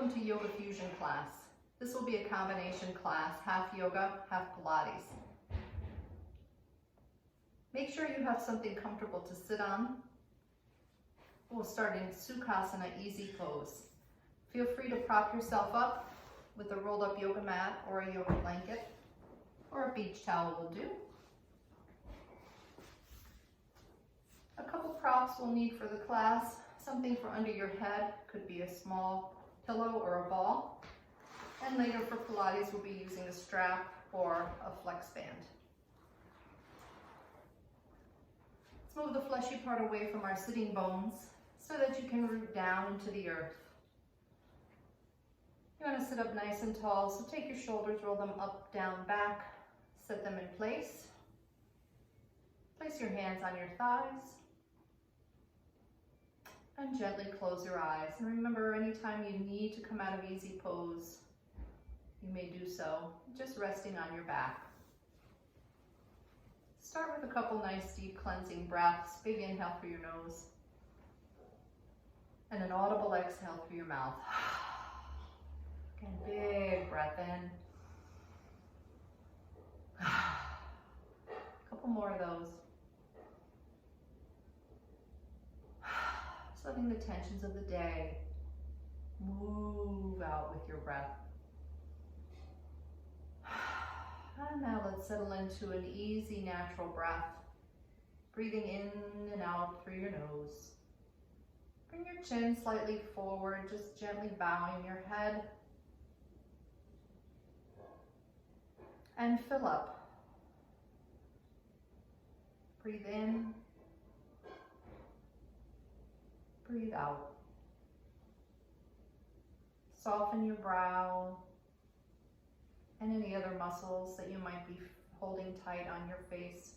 Welcome to Yoga Fusion class. This will be a combination class, half yoga, half Pilates. Make sure you have something comfortable to sit on. We'll start in Sukhasana, easy pose. Feel free to prop yourself up with a rolled up yoga mat or a yoga blanket, or a beach towel will do. A couple props we'll need for the class. Something for under your head, could be a small pillow or a ball. And later for Pilates, we'll be using a strap or a flex band. Let's move the fleshy part away from our sitting bones so that you can root down into the earth. You want to sit up nice and tall, so take your shoulders, roll them up, down, back, set them in place. Place your hands on your thighs. And gently close your eyes. And remember, anytime you need to come out of easy pose, you may do so, just resting on your back. Start with a couple nice deep cleansing breaths. Big inhale through your nose. And an audible exhale through your mouth. Again, big breath in. A couple more of those. Just letting the tensions of the day move out with your breath. And now let's settle into an easy, natural breath. Breathing in and out through your nose. Bring your chin slightly forward, just gently bowing your head. And fill up. Breathe in. Breathe out. Soften your brow and any other muscles that you might be holding tight on your face.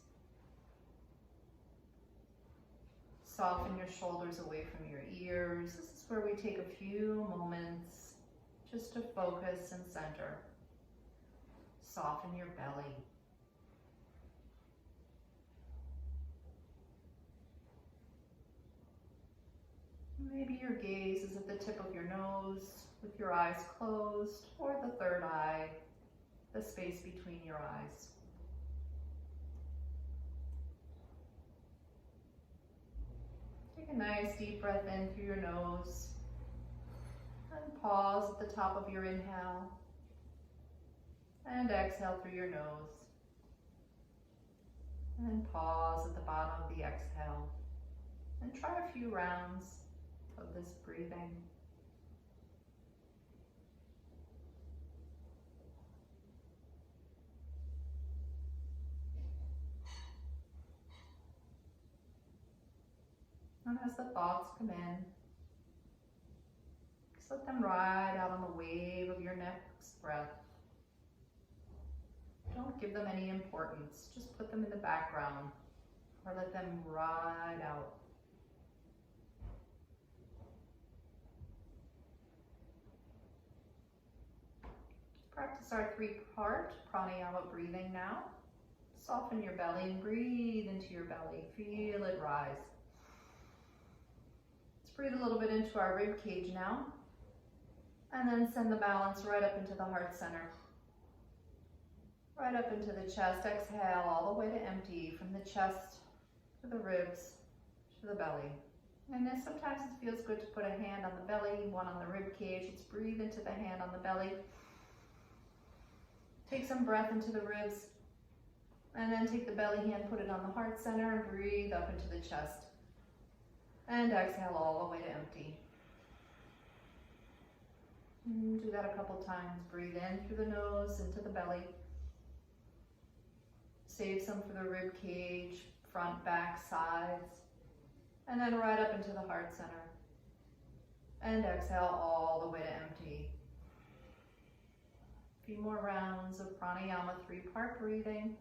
Soften your shoulders away from your ears. This is where we take a few moments just to focus and center. Soften your belly. Maybe your gaze is at the tip of your nose with your eyes closed, or the third eye, the space between your eyes. Take a nice deep breath in through your nose and pause at the top of your inhale and exhale through your nose and pause at the bottom of the exhale and try a few rounds of this breathing. And as the thoughts come in, just let them ride out on the wave of your next breath. Don't give them any importance, just put them in the background or let them ride out. Practice our three-part pranayama breathing now. Soften your belly and breathe into your belly. Feel it rise. Let's breathe a little bit into our rib cage now. And then send the balance right up into the heart center. Right up into the chest. Exhale all the way to empty, from the chest to the ribs to the belly. And then sometimes it feels good to put a hand on the belly, one on the rib cage. Let's breathe into the hand on the belly. Take some breath into the ribs, and then take the belly hand, put it on the heart center, and breathe up into the chest. And exhale all the way to empty. And do that a couple times. Breathe in through the nose, into the belly. Save some for the rib cage, front, back, sides. And then right up into the heart center. And exhale all the way to empty. A few more rounds of pranayama, three-part breathing.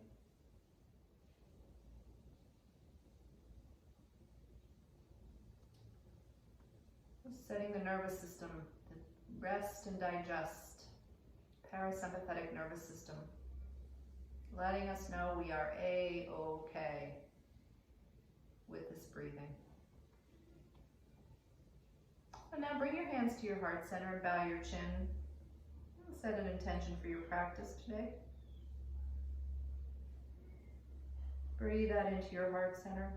Just setting the nervous system to rest and digest. Parasympathetic nervous system. Letting us know we are A-OK with this breathing. And now bring your hands to your heart center and bow your chin. Set an intention for your practice today. Breathe that into your heart center.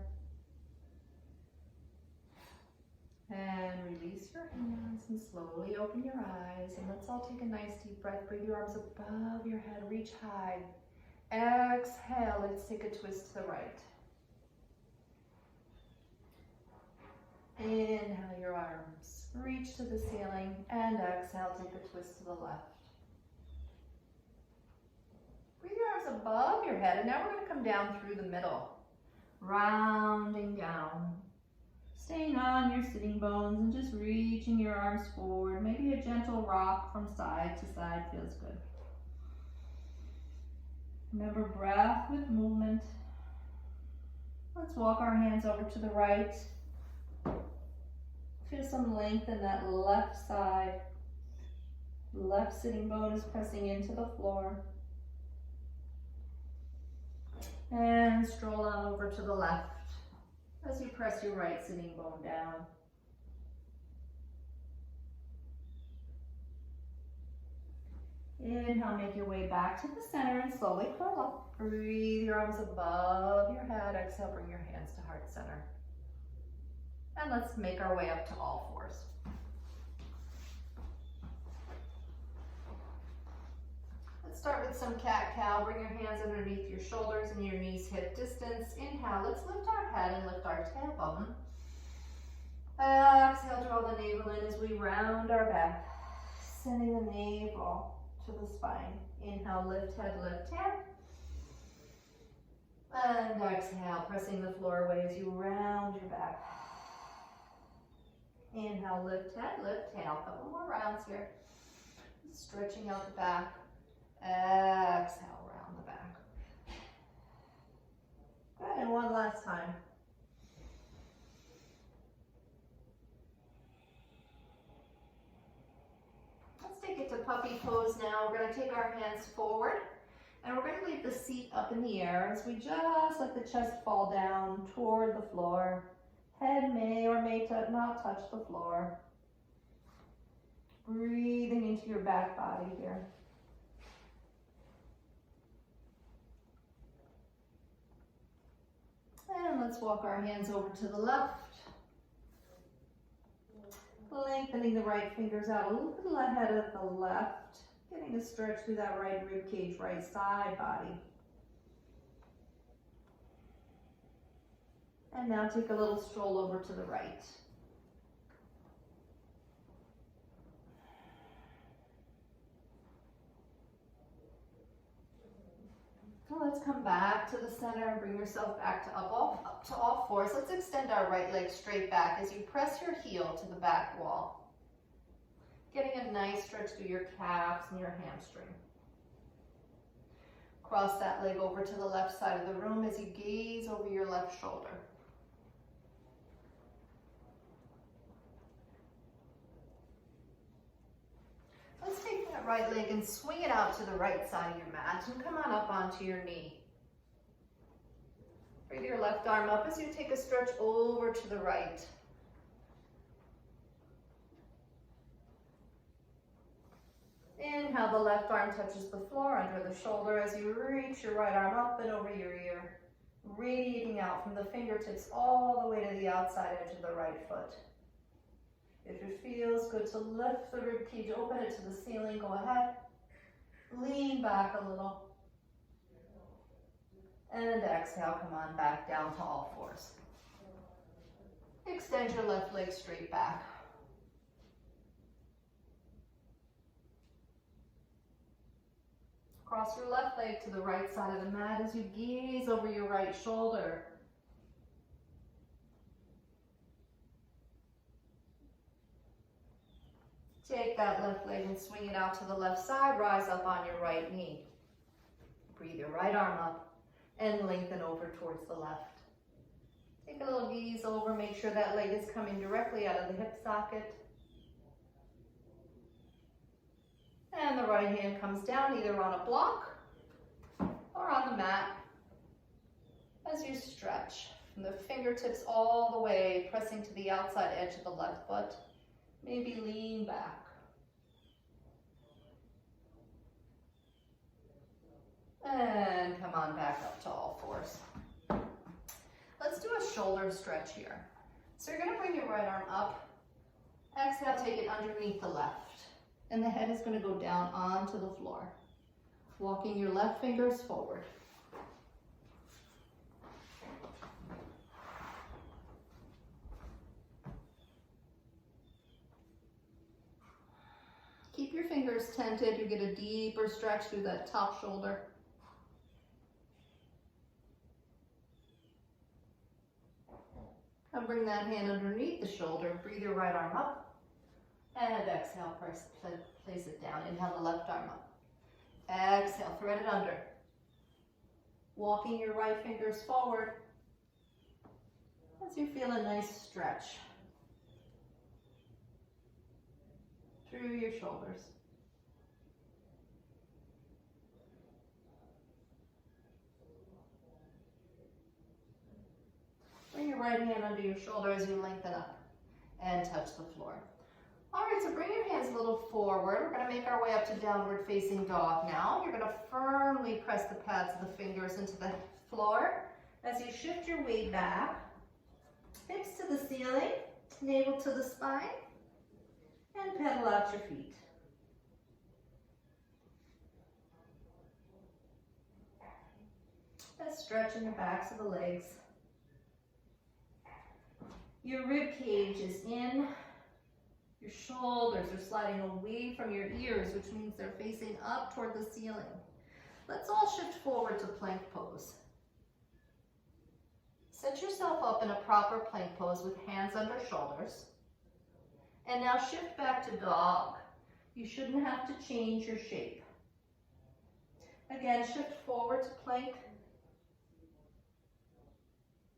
And release your hands and slowly open your eyes. And let's all take a nice deep breath. Bring your arms above your head, reach high. Exhale, let's take a twist to the right. Inhale your arms, reach to the ceiling, and exhale, take a twist to the left. Bring your arms above your head, and now we're going to come down through the middle, rounding down. Staying on your sitting bones and just reaching your arms forward. Maybe a gentle rock from side to side feels good. Remember, breath with movement. Let's walk our hands over to the right. Feel some length in that left side. Left sitting bone is pressing into the floor. And stroll on over to the left as you press your right sitting bone down. Inhale, make your way back to the center and slowly curl up. Breathe your arms above your head. Exhale, bring your hands to heart center. And let's make our way up to all fours. Let's start with some cat-cow. Bring your hands underneath your shoulders and your knees hip distance. Inhale, let's lift our head and lift our tailbone. Exhale, draw the navel in as we round our back, sending the navel to the spine. Inhale, lift head, lift tail. And exhale, pressing the floor away as you round your back. Inhale, lift head, lift tail. A couple more rounds here. Stretching out the back. Exhale, round the back. Good, and one last time. Let's take it to puppy pose now. We're going to take our hands forward and we're going to leave the seat up in the air as we just let the chest fall down toward the floor. Head may or may not touch the floor. Breathing into your back body here. And let's walk our hands over to the left. Lengthening the right fingers out a little ahead of the left. Getting a stretch through that right rib cage, right side body. And now take a little stroll over to the right. So let's come back to the center and bring yourself back to up to all fours. Let's extend our right leg straight back as you press your heel to the back wall. Getting a nice stretch through your calves and your hamstring. Cross that leg over to the left side of the room as you gaze over your left shoulder. Let's take that right leg and swing it out to the right side of your mat and come on up onto your knee. Bring your left arm up as you take a stretch over to the right. Inhale, the left arm touches the floor under the shoulder as you reach your right arm up and over your ear, radiating out from the fingertips all the way to the outside edge of the right foot. If it feels good to lift the rib cage, open it to the ceiling, go ahead. Lean back a little. And exhale, come on back down to all fours. Extend your left leg straight back. Cross your left leg to the right side of the mat as you gaze over your right shoulder. Take that left leg and swing it out to the left side. Rise up on your right knee. Breathe your right arm up and lengthen over towards the left. Take a little gaze over. Make sure that leg is coming directly out of the hip socket. And the right hand comes down either on a block or on the mat as you stretch from the fingertips all the way, pressing to the outside edge of the left foot. Maybe lean back. And come on back up to all fours. Let's do a shoulder stretch here. So you're gonna bring your right arm up. Exhale, take it underneath the left. And the head is gonna go down onto the floor. Walking your left fingers forward. Keep your fingers tented. You get a deeper stretch through that top shoulder. And bring that hand underneath the shoulder. Breathe your right arm up. And exhale, place it down. Inhale the left arm up. Exhale, thread it under. Walking your right fingers forward as you feel a nice stretch through your shoulders. Bring your right hand under your shoulder as you lengthen up and touch the floor. All right, so bring your hands a little forward. We're going to make our way up to downward facing dog now. You're going to firmly press the pads of the fingers into the floor as you shift your weight back. Hips to the ceiling, navel to the spine, and pedal out your feet. Let's stretch in the backs of the legs. Your rib cage is in. Your shoulders are sliding away from your ears, which means they're facing up toward the ceiling. Let's all shift forward to plank pose. Set yourself up in a proper plank pose with hands under shoulders. And now shift back to dog. You shouldn't have to change your shape. Again, shift forward to plank.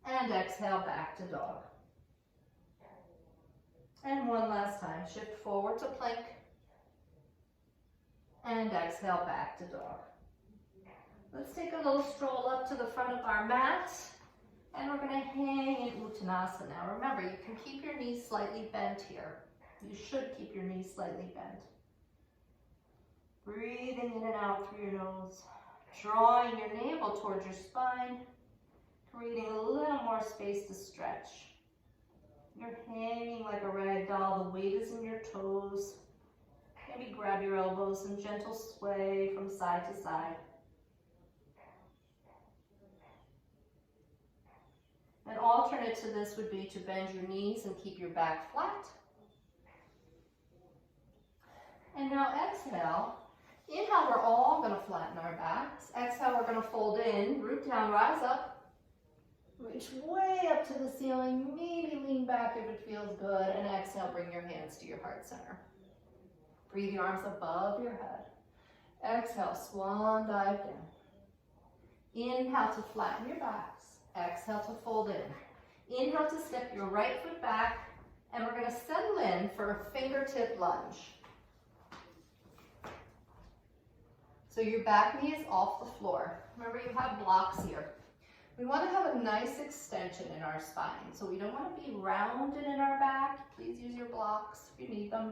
And exhale back to dog. And one last time, shift forward to plank. And exhale back to dog. Let's take a little stroll up to the front of our mat. And we're going to hang in Uttanasana. Now remember, you can keep your knees slightly bent here. You should keep your knees slightly bent. Breathing in and out through your nose. Drawing your navel towards your spine. Creating a little more space to stretch. You're hanging like a rag doll. The weight is in your toes. Maybe grab your elbows and gentle sway from side to side. An alternate to this would be to bend your knees and keep your back flat. And now exhale. Inhale, we're all going to flatten our backs. Exhale, we're going to fold in, root down, rise up. Reach way up to the ceiling, maybe lean back if it feels good, and exhale, bring your hands to your heart center. Breathe your arms above your head. Exhale, swan dive down. Inhale to flatten your backs. Exhale to fold in. Inhale to step your right foot back, and we're going to settle in for a fingertip lunge. So your back knee is off the floor. Remember, you have blocks here. We want to have a nice extension in our spine. So we don't want to be rounded in our back. Please use your blocks if you need them.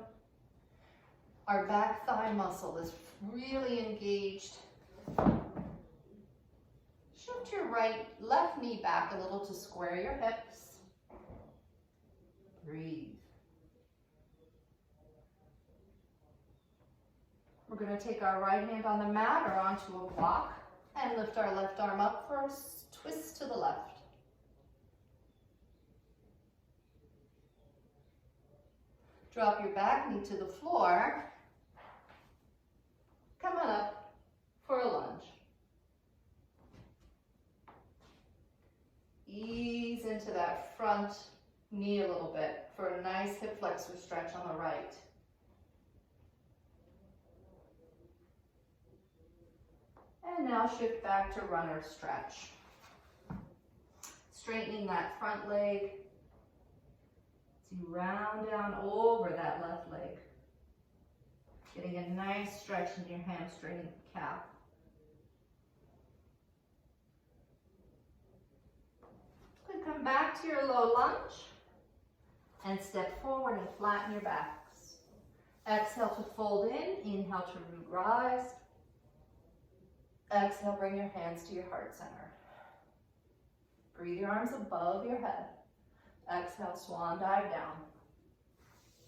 Our back thigh muscle is really engaged. Shift your left knee back a little to square your hips. Breathe. We're going to take our right hand on the mat or onto a block and lift our left arm up for a twist to the left. Drop your back knee to the floor. Come on up for a lunge. Ease into that front knee a little bit for a nice hip flexor stretch on the right. And now shift back to runner stretch. Straightening that front leg as you round down over that left leg. Getting a nice stretch in your hamstring and calf. Good, come back to your low lunge and step forward and flatten your backs. Exhale to fold in. Inhale to root rise. Exhale, bring your hands to your heart center. Breathe your arms above your head. Exhale, swan dive down.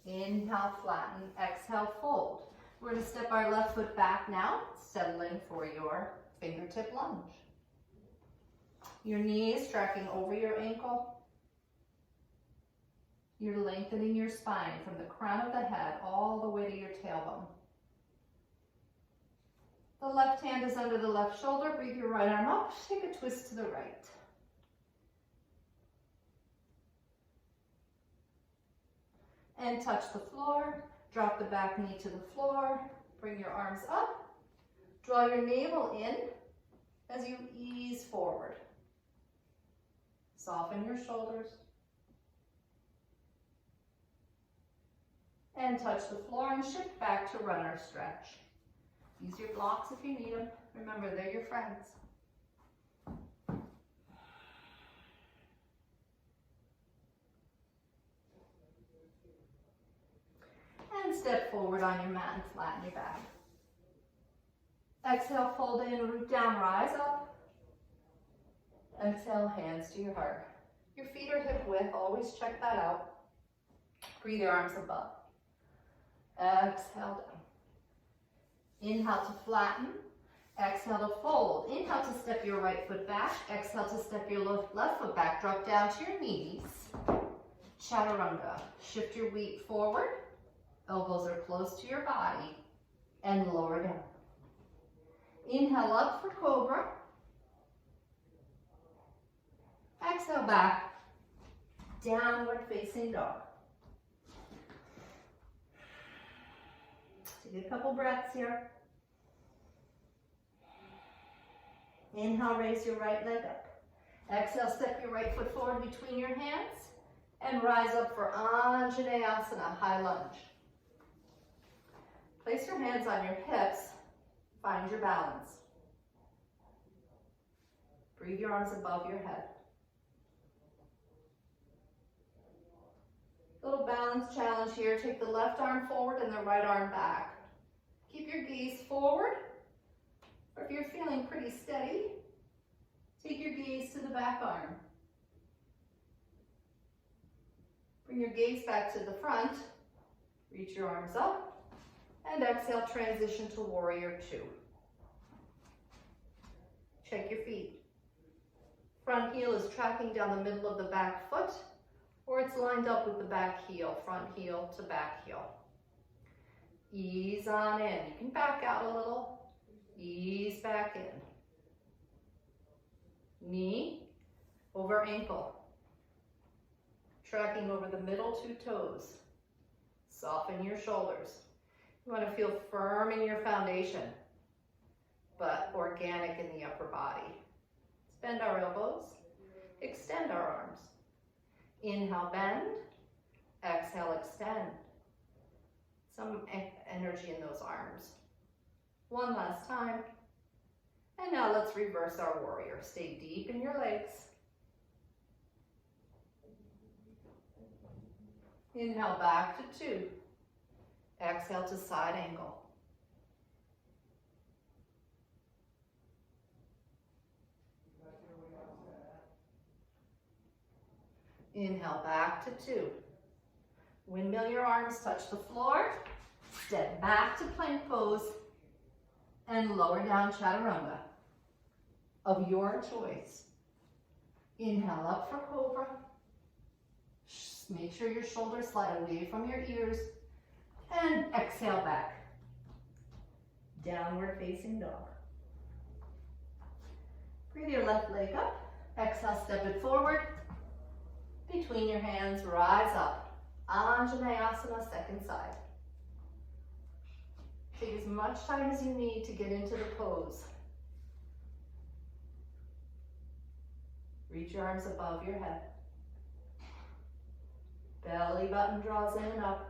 Inhale, flatten. Exhale, fold. We're going to step our left foot back now, settling for your fingertip lunge. Your knee is tracking over your ankle. You're lengthening your spine from the crown of the head all the way to your tailbone. The left hand is under the left shoulder. Breathe your right arm up. Take a twist to the right. And touch the floor. Drop the back knee to the floor. Bring your arms up. Draw your navel in as you ease forward. Soften your shoulders. And touch the floor and shift back to runner stretch. Use your blocks if you need them. Remember, they're your friends. And step forward on your mat and flatten your back. Exhale, fold in, root down, rise up. Exhale, hands to your heart. Your feet are hip width, always check that out. Breathe your arms above. Exhale down. Inhale to flatten. Exhale to fold. Inhale to step your right foot back. Exhale to step your left foot back. Drop down to your knees. Chaturanga. Shift your weight forward. Elbows are close to your body. And lower down. Inhale up for cobra. Exhale back. Downward facing dog. Take a couple breaths here. Inhale, raise your right leg up. Exhale, step your right foot forward between your hands and rise up for Anjaneyasana, high lunge. Place your hands on your hips. Find your balance. Breathe your arms above your head. Little balance challenge here. Take the left arm forward and the right arm back. Keep your gaze forward, or if you're feeling pretty steady, take your gaze to the back arm. Bring your gaze back to the front, reach your arms up, and exhale, transition to warrior two. Check your feet. Front heel is tracking down the middle of the back foot, or it's lined up with the back heel, front heel to back heel. Ease on in. You can back out a little. Ease back in. Knee over ankle. Tracking over the middle two toes. Soften your shoulders. You want to feel firm in your foundation, but organic in the upper body. Let's bend our elbows. Extend our arms. Inhale, bend. Exhale, extend. Some energy in those arms. One last time. And now let's reverse our warrior. Stay deep in your legs. Inhale back to two. Exhale to side angle. Inhale back to two. Windmill your arms, touch the floor. Step back to plank pose and lower down chaturanga of your choice. Inhale up for cobra. Make sure your shoulders slide away from your ears. And exhale back. Downward facing dog. Breathe your left leg up. Exhale, step it forward. Between your hands, rise up. Anjaneyasana, second side. Take as much time as you need to get into the pose. Reach your arms above your head. Belly button draws in and up.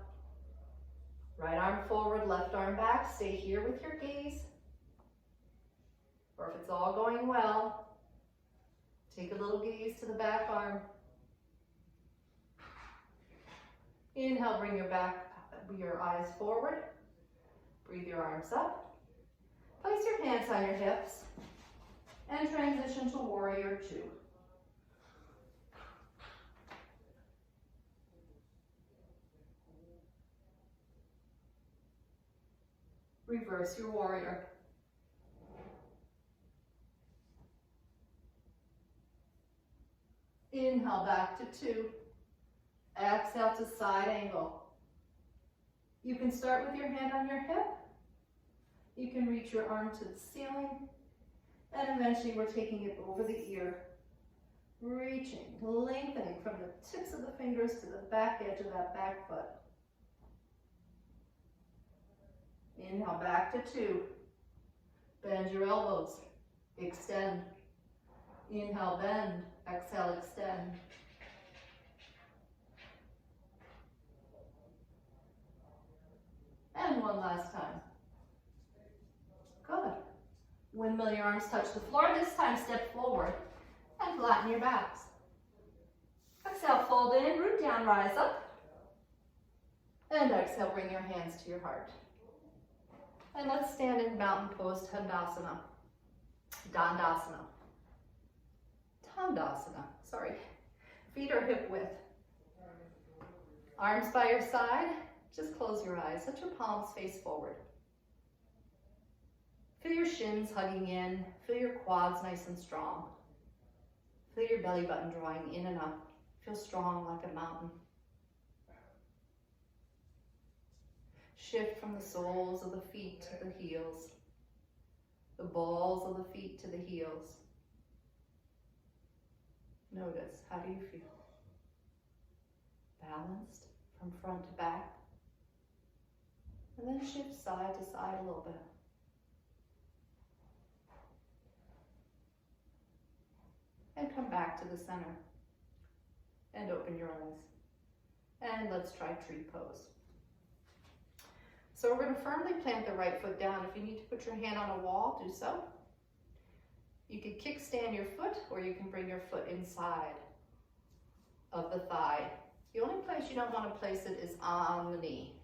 Right arm forward, left arm back. Stay here with your gaze. Or if it's all going well, take a little gaze to the back arm. Inhale, bring your back your eyes forward. Breathe your arms up. Place your hands on your hips and transition to warrior two. Reverse your warrior. Inhale back to two. Exhale to side angle. You can start with your hand on your hip. You can reach your arm to the ceiling. And eventually we're taking it over the ear. Reaching, lengthening from the tips of the fingers to the back edge of that back foot. Inhale back to two. Bend your elbows. Extend. Inhale, bend. Exhale, extend. And one last time. Good. Windmill your arms touch the floor. This time step forward and flatten your backs. Exhale, fold in, root down, rise up. And exhale, bring your hands to your heart. And let's stand in mountain pose, Dandasana. Dandasana. Dandasana, sorry. Feet are hip width. Arms by your side. Just close your eyes. Let your palms face forward. Feel your shins hugging in. Feel your quads nice and strong. Feel your belly button drawing in and up. Feel strong like a mountain. Shift from the soles of the feet to the heels. The balls of the feet to the heels. Notice, how do you feel? Balanced from front to back. And then shift side to side a little bit. And come back to the center. And open your eyes. And let's try tree pose. So we're going to firmly plant the right foot down. If you need to put your hand on a wall, do so. You can kickstand your foot, or you can bring your foot inside of the thigh. The only place you don't want to place it is on the knee.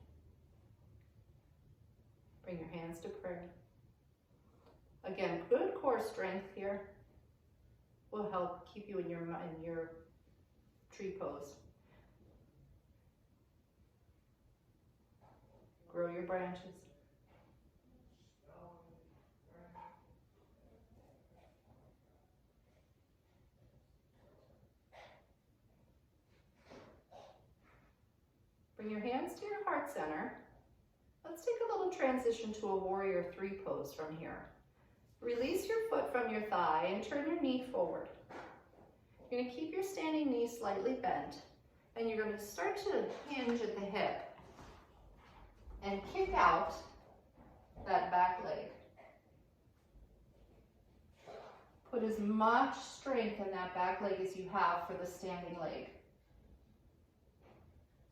Bring your hands to prayer. Again, good core strength here will help keep you in your tree pose. Grow your branches. Bring your hands to your heart center. Let's take a little transition to a warrior three pose from here. Release your foot from your thigh and turn your knee forward. You're going to keep your standing knee slightly bent, and you're going to start to hinge at the hip and kick out that back leg. Put as much strength in that back leg as you have for the standing leg.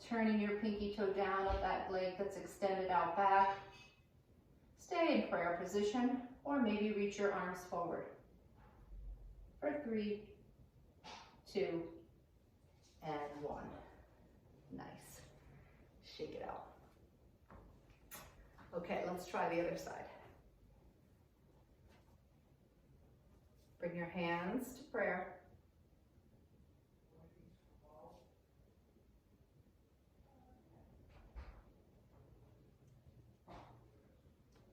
Turning your pinky toe down of that leg that's extended out back. Stay in prayer position, or maybe reach your arms forward. For 3, 2, and 1. Nice. Shake it out. Okay, let's try the other side. Bring your hands to prayer.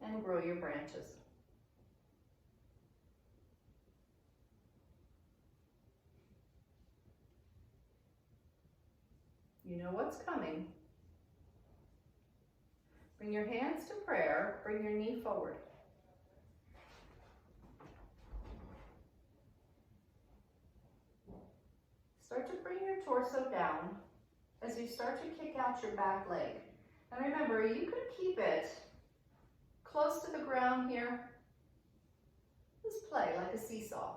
And grow your branches. You know what's coming. Bring your hands to prayer. Bring your knee forward. Start to bring your torso down as you start to kick out your back leg. And remember, you could keep it close to the ground here. Just play like a seesaw.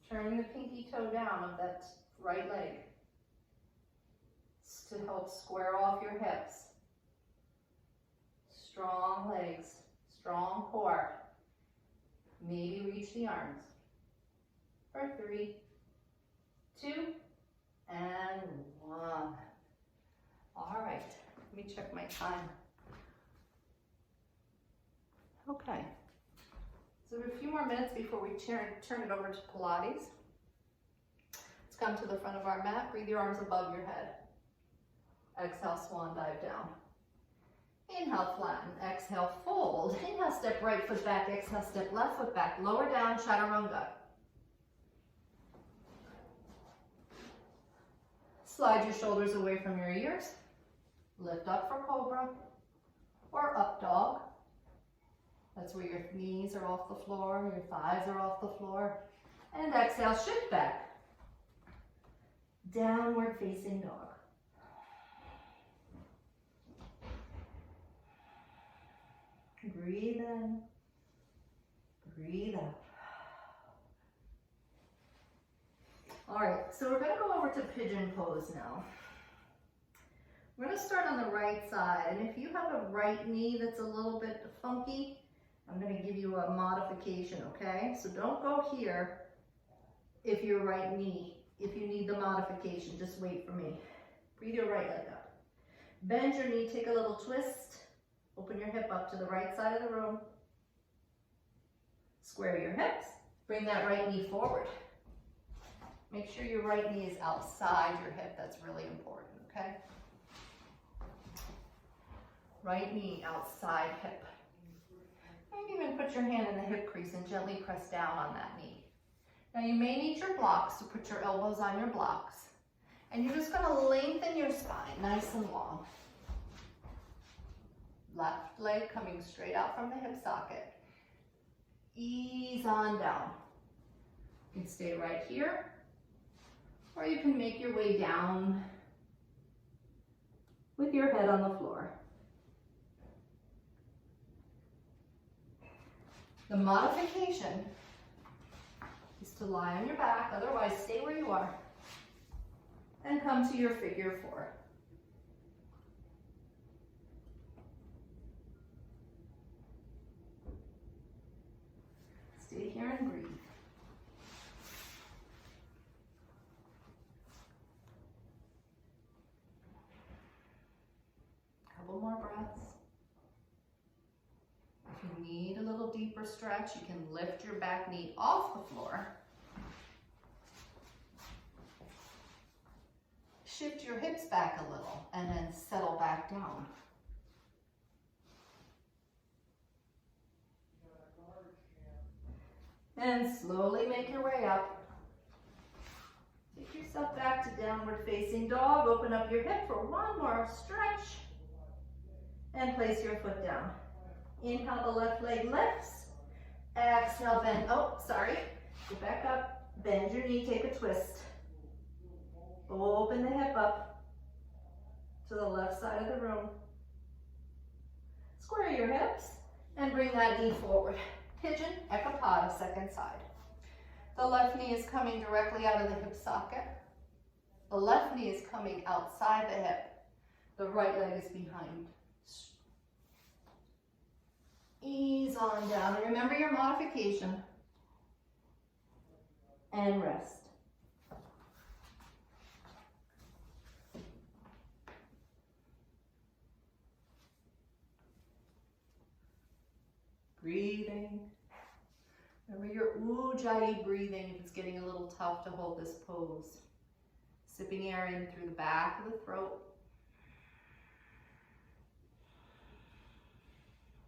Turn the pinky toe down of that right leg to help square off your hips. Strong legs, strong core. Maybe reach the arms. For 3, 2, And 1. All right, let me check my time. Okay, so we have a few more minutes before we turn it over to Pilates. Let's come to the front of our mat. Breathe your arms above your head. Exhale, swan dive down. Inhale, flatten. Exhale, fold. Inhale, step right foot back. Exhale, step left foot back. Lower down, chaturanga. Slide your shoulders away from your ears. Lift up for cobra or up dog. That's where your knees are off the floor, your thighs are off the floor. And exhale, shift back. Downward facing dog. Breathe in, breathe out. All right, so we're gonna go over to pigeon pose now. We're gonna start on the right side, and if you have a right knee that's a little bit funky, I'm gonna give you a modification, okay? So don't go here if your right knee, if you need the modification, just wait for me. Breathe your right leg up. Bend your knee, take a little twist. Open your hip up to the right side of the room. Square your hips. Bring that right knee forward. Make sure your right knee is outside your hip. That's really important, okay? Right knee outside hip. Maybe even put your hand in the hip crease and gently press down on that knee. Now you may need your blocks to put your elbows on your blocks. And you're just gonna lengthen your spine nice and long. Left leg coming straight out from the hip socket. Ease on down. You can stay right here, or you can make your way down with your head on the floor. The modification is to lie on your back, otherwise stay where you are, and come to your figure 4. Stay here and breathe. Couple more breaths. If you need a little deeper stretch, you can lift your back knee off the floor. Shift your hips back a little and then settle back down. And slowly make your way up. Take yourself back to downward facing dog. Open up your hip for one more stretch. And place your foot down. Inhale, the left leg lifts. Exhale, bend. Oh, sorry. Get back up. Bend your knee, take a twist. Open the hip up to the left side of the room. Square your hips and bring that knee forward. Pigeon, ekapada, second side. The left knee is coming directly out of the hip socket. The left knee is coming outside the hip. The right leg is behind. Ease on down. And remember your modification. And rest. Breathing. Remember your ujjayi breathing if it's getting a little tough to hold this pose. Sipping air in through the back of the throat.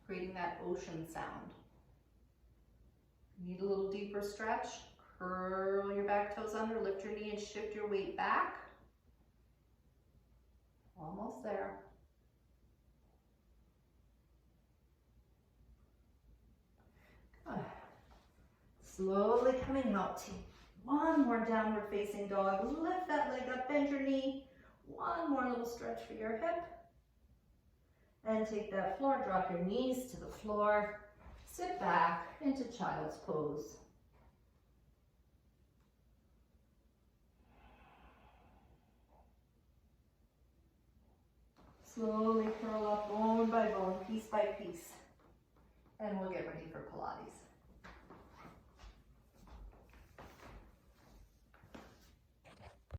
Creating that ocean sound. Need a little deeper stretch. Curl your back toes under, lift your knee and shift your weight back. Almost there. Good. Slowly coming out. One more downward facing dog. Lift that leg up, bend your knee. One more little stretch for your hip. And take that floor, drop your knees to the floor. Sit back into child's pose. Slowly curl up bone by bone, piece by piece. And we'll get ready for Pilates.